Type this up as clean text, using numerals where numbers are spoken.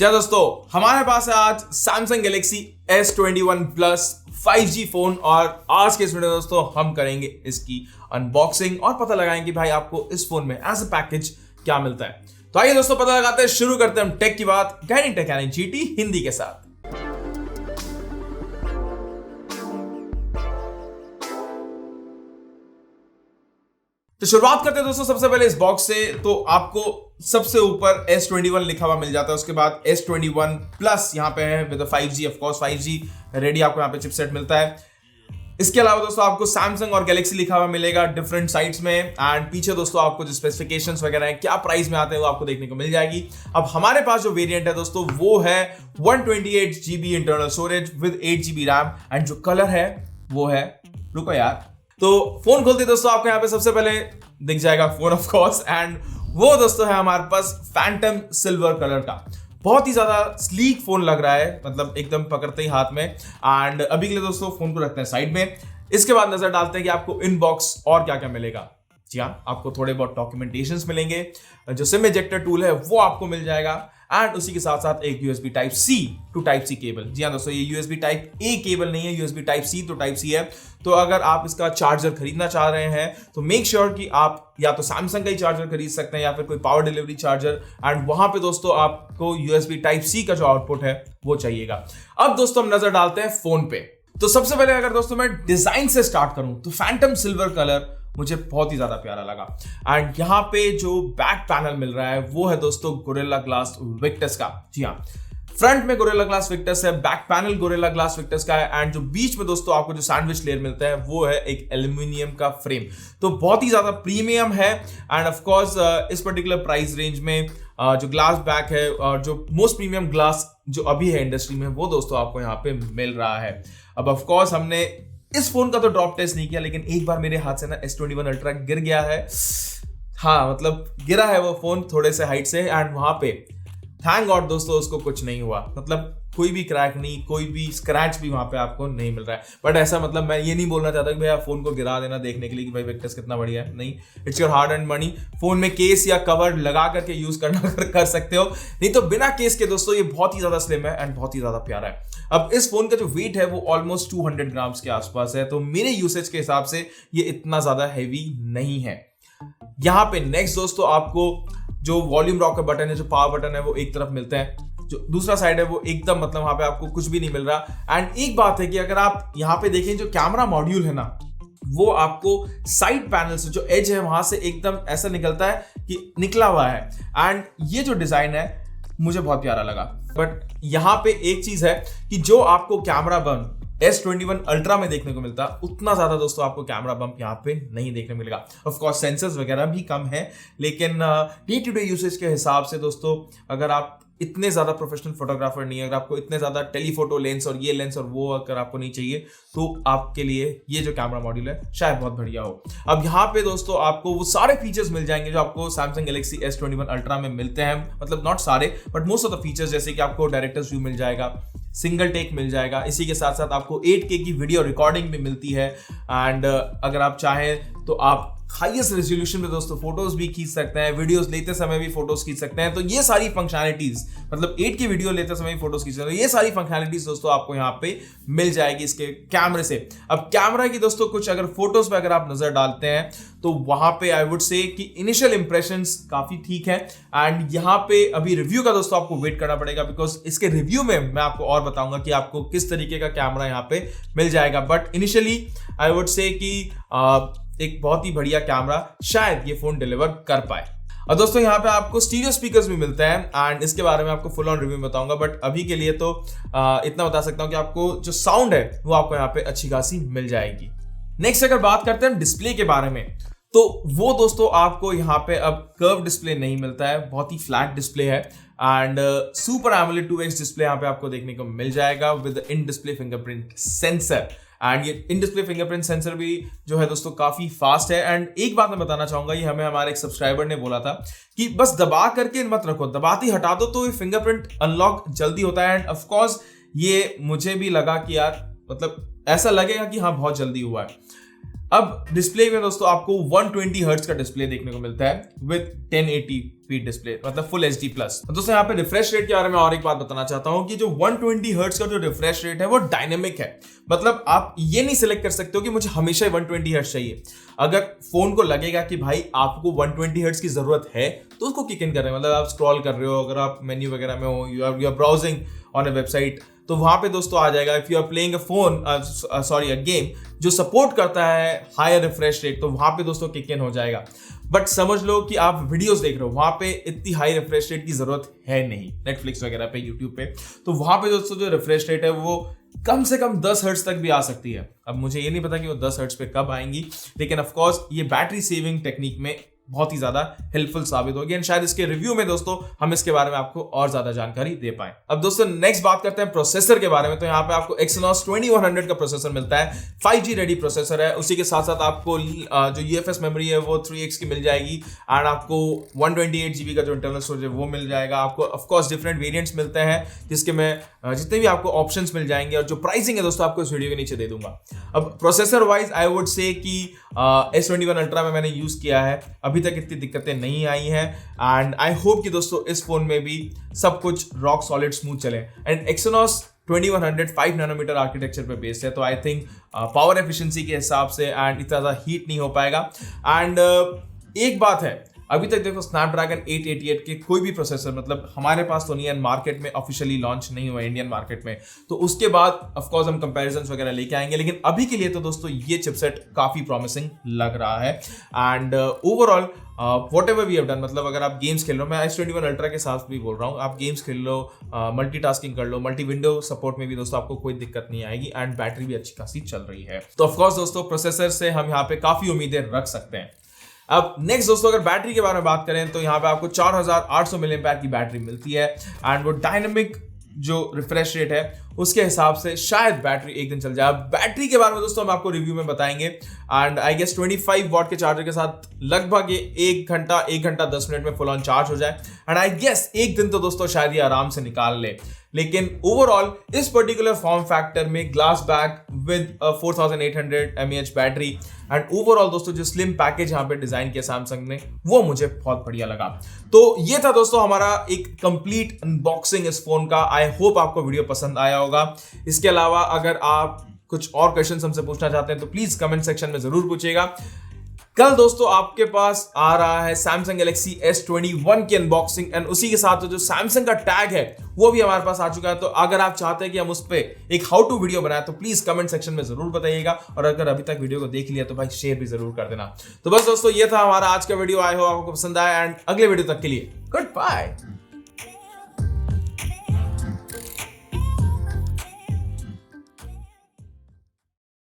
जी दोस्तों, हमारे पास है आज Samsung Galaxy S21 Plus 5G phone और आज के इस वीडियो दोस्तों हम करेंगे इसकी अनबॉक्सिंग और पता लगाएंगे कि भाई आपको इस फोन में एज अ पैकेज क्या मिलता है। तो आइए दोस्तों पता लगाते हैं, शुरू करते हैं हम टेक की बात गाइडिंग टेक यानी जीटी हिंदी के साथ। तो शुरुआत करते हैं दोस्तों सबसे पहले इस बॉक्स से। तो आपको सबसे ऊपर S21 लिखा हुआ मिल जाता है, उसके बाद S21 Plus यहाँ पे है with 5G, of course 5G ready आपको यहाँ पे चिपसेट मिलता है। इसके अलावा दोस्तों आपको Samsung और Galaxy लिखा हुआ मिलेगा डिफरेंट साइट्स में, एंड पीछे दोस्तों आपको जो स्पेसिफिकेशंस वगैरह हैं, क्या प्राइस में आते हैं, वो आपको देखने को मिल जाएगी। अब हमारे पास जो वेरिएंट है दोस्तों वो है 128GB internal storage with 8GB RAM, and जो कलर है वो है, रुको यार, तो फोन खोलते दोस्तों आपको यहाँ पे सबसे पहले दिख जाएगा फोन ऑफ कोर्स, एंड वो दोस्तों है हमारे पास फैंटम सिल्वर कलर का। बहुत ही ज्यादा स्लीक फोन लग रहा है, मतलब एकदम पकड़ते ही हाथ में। एंड अभी के लिए दोस्तों फोन को रखते हैं साइड में। इसके बाद नजर डालते हैं कि आपको इनबॉक्स और क्या क्या मिलेगा। जी हाँ, आपको थोड़े बहुत डॉक्यूमेंटेशंस मिलेंगे, जो सिम इजेक्टर टूल है वो आपको मिल जाएगा, एंड उसी के साथ साथ एक USB type C to type C cable. जी हाँ दोस्तों, ये USB टाइप A केबल नहीं है, USB type C to type C है। तो अगर आप इसका चार्जर खरीदना चाह रहे हैं तो मेक श्योर कि आप या तो सैमसंग का ही चार्जर खरीद सकते हैं या फिर कोई पावर डिलीवरी चार्जर, एंड वहां पे दोस्तों आपको USB टाइप C का जो आउटपुट है वो चाहिएगा। अब दोस्तों हम नजर डालते हैं फोन पे। तो सबसे पहले अगर दोस्तों मैं डिजाइन से स्टार्ट करूं तो फैंटम सिल्वर कलर मुझे बहुत ही ज्यादा प्यारा लगा। एंड यहाँ पे जो बैक पैनल मिल रहा है वो है दोस्तों गोरिल्ला ग्लास विक्टस का। जी हाँ, फ्रंट में गोरिल्ला ग्लास विक्टस है, back panel gorilla glass Victus का है, एंड जो बीच में दोस्तों आपको जो सैंडविच लेयर मिलता है वो है एक एल्यूमिनियम का फ्रेम। तो बहुत ही ज्यादा प्रीमियम है, एंड ऑफ कोर्स इस पर्टिकुलर प्राइस रेंज में जो ग्लास बैक है और जो मोस्ट प्रीमियम ग्लास जो अभी है इंडस्ट्री में वो दोस्तों आपको यहाँ पे मिल रहा है। अब ऑफ कोर्स हमने इस फोन का तो ड्रॉप टेस्ट नहीं किया, लेकिन एक बार मेरे हाथ से ना S21 अल्ट्रा गिर गया है। हाँ, मतलब गिरा है वो फोन थोड़े से हाइट से, एंड वहां पे थैंक गॉड दोस्तों उसको कुछ नहीं हुआ, मतलब कोई भी क्रैक नहीं, कोई भी स्क्रैच भी वहां पे आपको नहीं मिल रहा है। बट ऐसा मतलब मैं ये नहीं बोलना चाहता कि भैया फोन को गिरा देना देखने के लिए कि भाई विक्टस कितना बढ़िया है, नहीं, it's your hard and money. Phone में केस या कवर लगा करके यूज करना कर सकते हो, नहीं तो बिना केस के दोस्तों ये बहुत ही ज्यादा स्लिम है एंड बहुत ही ज्यादा प्यारा है। अब इस फोन का जो वेट है वो ऑलमोस्ट 200 ग्राम्स के आसपास है, तो मेरे यूसेज के हिसाब से ये इतना ज्यादा हैवी नहीं है। यहाँ पे नेक्स्ट दोस्तों आपको जो वॉल्यूम रॉक का बटन है, जो पावर बटन है वो एक तरफ मिलते हैं, जो दूसरा साइड है वो एकदम मतलब वहां पे आपको कुछ भी नहीं मिल रहा। एंड एक बात है कि अगर आप यहाँ पे देखें जो कैमरा मॉड्यूल है ना वो आपको साइड पैनल से जो एज है वहां से एकदम ऐसा निकलता है कि निकला हुआ है, एंड ये जो डिजाइन है मुझे बहुत प्यारा लगा। बट यहाँ पे एक चीज है कि जो आपको कैमरा बम्प S21 अल्ट्रा में देखने को मिलता उतना ज्यादा दोस्तों आपको कैमरा बम्प यहाँ पे नहीं देखने मिलेगा। ऑफ कोर्स सेंसर्स वगैरह भी कम है, लेकिन डे टू डे यूसेज के हिसाब से दोस्तों अगर आप इतने ज्यादा प्रोफेशनल फोटोग्राफर नहीं है, अगर आपको इतने ज्यादा टेलीफोटो लेंस और ये लेंस और वो अगर आपको नहीं चाहिए तो आपके लिए ये जो कैमरा मॉड्यूल है शायद बहुत बढ़िया हो। अब यहाँ पे दोस्तों आपको वो सारे फीचर्स मिल जाएंगे जो आपको Samsung Galaxy S21 अल्ट्रा में मिलते हैं, मतलब नॉट सारे but most of the features, जैसे कि आपको डायरेक्टर्स व्यू मिल जाएगा, सिंगल टेक मिल जाएगा, इसी के साथ साथ आपको 8K की वीडियो रिकॉर्डिंग भी मिलती है, एंड अगर आप चाहें तो आप हाईएस्ट रेजोल्यूशन में दोस्तों फोटोज भी खींच सकते हैं, वीडियोस लेते समय भी फोटोज खींच सकते हैं। तो ये सारी फंक्शनैलिटीज, मतलब 8K वीडियो लेते समय भी फोटोज खींच सकते हैं, ये सारी फंक्शनैलिटीज दोस्तों आपको यहाँ पे मिल जाएगी इसके कैमरे से। अब कैमरा की दोस्तों कुछ अगर फोटोज पे अगर आप नजर डालते हैं तो वहां पे आई वुड से कि इनिशियल इंप्रेशंस काफी ठीक है, एंड यहाँ पे अभी रिव्यू का दोस्तों आपको वेट करना पड़ेगा, बिकॉज इसके रिव्यू में मैं आपको और बताऊंगा कि आपको किस तरीके का कैमरा यहाँ पे मिल जाएगा। But initially I would say कि एक बहुत ही बढ़िया कैमरा शायद ये फोन डिलीवर कर पाए। और दोस्तों यहाँ पे आपको स्टीरियो स्पीकर्स भी मिलते हैं, एंड इसके बारे में आपको फुल ऑन रिव्यू बताऊंगा, बट अभी के लिए तो इतना बता सकता हूँ कि आपको जो साउंड है वो आपको यहाँ पे अच्छी खासी मिल जाएगी। नेक्स्ट अगर बात करते हैं डिस्प्ले के बारे में, तो वो दोस्तों आपको यहाँ पे अब कर्व डिस्प्ले नहीं मिलता है, बहुत ही फ्लैट डिस्प्ले है, and super AMOLED 2x display यहाँ पे आपको देखने को मिल जाएगा with in display fingerprint sensor. And ये इन डिस्प्ले फिंगरप्रिंट सेंसर भी जो है दोस्तों काफी फास्ट है। एंड एक बात मैं बताना चाहूंगा, ये हमें हमारे एक सब्सक्राइबर ने बोला था कि बस दबा करके मत रखो, दबाते ही हटा दो तो ये फिंगरप्रिंट अनलॉक जल्दी होता है। एंड ऑफ कोर्स ये मुझे भी लगा कि यार मतलब ऐसा लगेगा कि हाँ बहुत जल्दी हुआ है। अब डिस्प्ले में दोस्तों आपको 120 हर्ट्ज का डिस्प्ले देखने को मिलता है विद 1080 स्पीड डिस्प्ले, मतलब फुल HD प्लस। दोस्तों यहाँ पे रिफ्रेश रेट के बारे में और एक बात बताना चाहता हूँ कि जो 120 हर्ट्ज का जो रिफ्रेश रेट है वो डायनेमिक है। मतलब आप ये नहीं सिलेक्ट कर सकते हो कि मुझे हमेशा 120 हर्ट्ज चाहिए। अगर फोन को लगेगा कि भाई आपको 120 हर्ट्ज की जरूरत है तो उसको किक इन कर रहे हैं। मतलब आप स्क्रॉल कर रहे हो, अगर आप मेन्यू वगैरह में हो, you are browsing on a website, तो वहां पे दोस्तों आ जाएगा। If you are playing a game जो सपोर्ट करता है हायर रिफ्रेश रेट, तो वहां पे दोस्तों किक इन हो जाएगा। बट समझ लो कि आप वीडियोस देख रहे हो, वहां पे इतनी हाई रिफ्रेश रेट की जरूरत है नहीं, नेटफ्लिक्स वगैरह पे, यूट्यूब पे। तो वहां पे दोस्तों जो रिफ्रेश रेट है वो कम से कम 10 हर्ट्ज तक भी आ सकती है। अब मुझे ये नहीं पता कि वो 10 हर्ट्ज पे कब आएंगी, लेकिन ऑफ कोर्स ये बैटरी सेविंग टेक्निक में बहुत ही ज्यादा हेल्पफुल साबित होगी। एंड शायद इसके रिव्यू में दोस्तों हम इसके बारे में आपको और ज्यादा जानकारी दे पाए। अब दोस्तों नेक्स्ट बात करते हैं प्रोसेसर के बारे में। तो यहाँ पे आपको Exynos 2100 का प्रोसेसर मिलता है, 5G रेडी प्रोसेसर है। उसी के साथ साथ आपको जो UFS मेमोरी है वो 3x की मिल जाएगी, एंड आपको 128 GB का जो इंटरनल स्टोरेज है वो मिल जाएगा। आपको ऑफकोर्स डिफरेंट वेरिएंट्स मिलते हैं, जिसके में जितने भी आपको ऑप्शंस मिल जाएंगे, और जो प्राइसिंग है दोस्तों आपको इस वीडियो के नीचे दे दूंगा। अब processor wise I would say कि S21 अल्ट्रा में मैंने यूज किया है, अभी तक इतनी दिक्कतें नहीं आई हैं, एंड आई होप कि दोस्तों इस फोन में भी सब कुछ रॉक सॉलिड स्मूथ चले। एंड Exynos 2100 5 नैनोमीटर आर्किटेक्चर पे बेस्ड है, तो आई थिंक पावर एफिशिएंसी के हिसाब से एंड इतना ज्यादा हीट नहीं हो पाएगा। एंड एक बात है, अभी तक देखो स्नैपड्रैगन 888 के कोई भी प्रोसेसर मतलब हमारे पास तो नहीं है, मार्केट में ऑफिशियली लॉन्च नहीं हुआ इंडियन मार्केट में, तो उसके बाद ऑफ कोर्स हम कंपैरिजंस वगैरह लेके आएंगे। लेकिन अभी के लिए तो दोस्तों ये चिपसेट काफी प्रॉमिसिंग लग रहा है। And overall whatever we have done, मतलब अगर आप गेम्स खेल रहे हो, मैं S21 अल्ट्रा के साथ भी बोल रहा हूँ, आप गेम्स खेल लो, मल्टीटास्किंग कर लो, मल्टी विंडो सपोर्ट में भी दोस्तों आपको कोई दिक्कत नहीं आएगी, एंड बैटरी भी अच्छी खासी चल रही है। तो ऑफ कोर्स दोस्तों प्रोसेसर से हम यहाँ पे काफी उम्मीदें रख सकते हैं। अब नेक्स्ट दोस्तों अगर बैटरी के बारे में बात करें तो यहाँ पे आपको 4800 mAh की बैटरी मिलती है, एंड वो डायनेमिक जो रिफ्रेश रेट है उसके हिसाब से शायद बैटरी एक दिन चल जाए। बैटरी के बारे में दोस्तों हम आपको रिव्यू में बताएंगे, एंड आई गेस 25 वॉट के चार्जर के साथ लगभग ये 1 घंटा 10 मिनट में फुल ऑन चार्ज हो जाए, एंड आई गेस एक दिन तो दोस्तों शायद ये आराम से निकाल ले। लेकिन ओवरऑल इस पर्टिकुलर फॉर्म फैक्टर में glass back with 4800 mAh battery, and overall दोस्तों जो स्लिम पैकेज यहाँ पे डिजाइन किया सैमसंग ने, वो मुझे बहुत बढ़िया लगा। तो ये था दोस्तों हमारा एक कंप्लीट अनबॉक्सिंग इस फोन का। आई होप आपको वीडियो पसंद आया होगा। इसके अलावा अगर आप कुछ और क्वेश्चंस हमसे पूछना चाहते हैं तो प्लीज कमेंट सेक्शन में जरूर पूछिएगा। कल दोस्तों आपके पास आ रहा है Samsung Galaxy S21 की अनबॉक्सिंग, एंड उसी के साथ जो Samsung का टैग है वो भी हमारे पास आ चुका है। तो अगर आप चाहते हैं कि हम उस पर एक हाउ टू वीडियो बनाए तो प्लीज कमेंट सेक्शन में जरूर बताइएगा, और अगर अभी तक वीडियो को देख लिया तो भाई शेयर भी जरूर कर देना। तो बस दोस्तों ये था हमारा आज का वीडियो। आई होप आपको पसंद आया, एंड अगले वीडियो तक के लिए गुड बाय।